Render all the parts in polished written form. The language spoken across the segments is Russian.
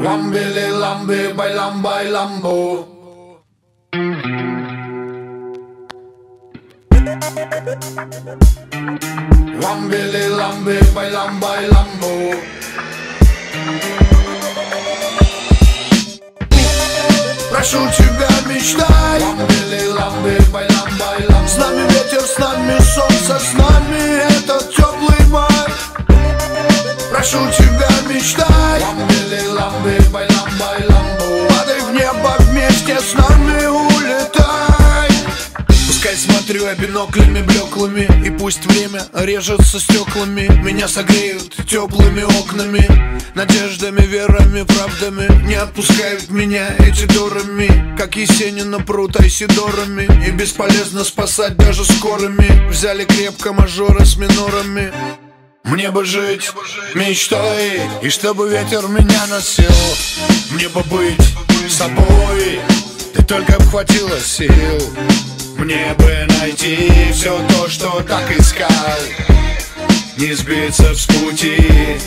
Lambili lambi, bailam bailambo. Lambili lambi, bailam bailambo. Прошу тебя, мечтай. Ламбили ламби, байлам байлам. С нами ветер, с нами солнце, с нами этот теплый май. Прошу тебя, мечтай. Ламбили ламби, байлам байламбо. Падай в небо вместе с нами, улетай. Пускай смотрю я биноклями блеклыми, и пусть время режется стеклами. Меня согреют теплыми окнами, надеждами, верами, правдами. Не отпускают меня эти дурами, как Есенина прут айсидорами. И бесполезно спасать даже скорыми. Взяли крепко мажоры с минорами. Мне бы жить мечтой, и чтобы ветер меня носил. Мне бы быть собой, ты только б хватило сил. Мне бы найти все то, что так искал, не сбиться с пути.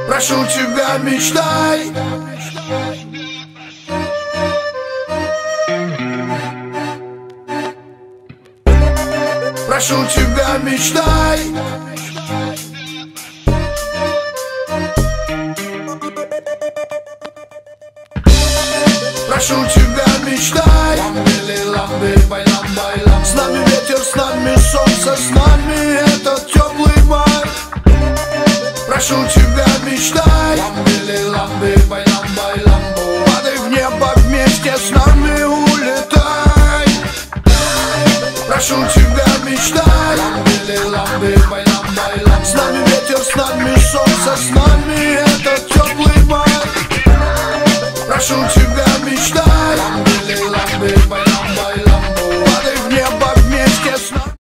Прошу тебя, мечтай. Прошу тебя, мечтай. Прошу тебя, мечтай. Ламбили ламби, байлам байлам. С нами ветер, с нами солнце, с нами этот теплый май. Прошу тебя, мечтай. Ламбили ламби, байлам байламбо. Падай в небо вместе с нами, улетай. Прошу тебя, мечтай. Ламбили ламби, байлам байлам. С нами ветер, с нами солнце, с нами этот теплый май. Прошу тебя.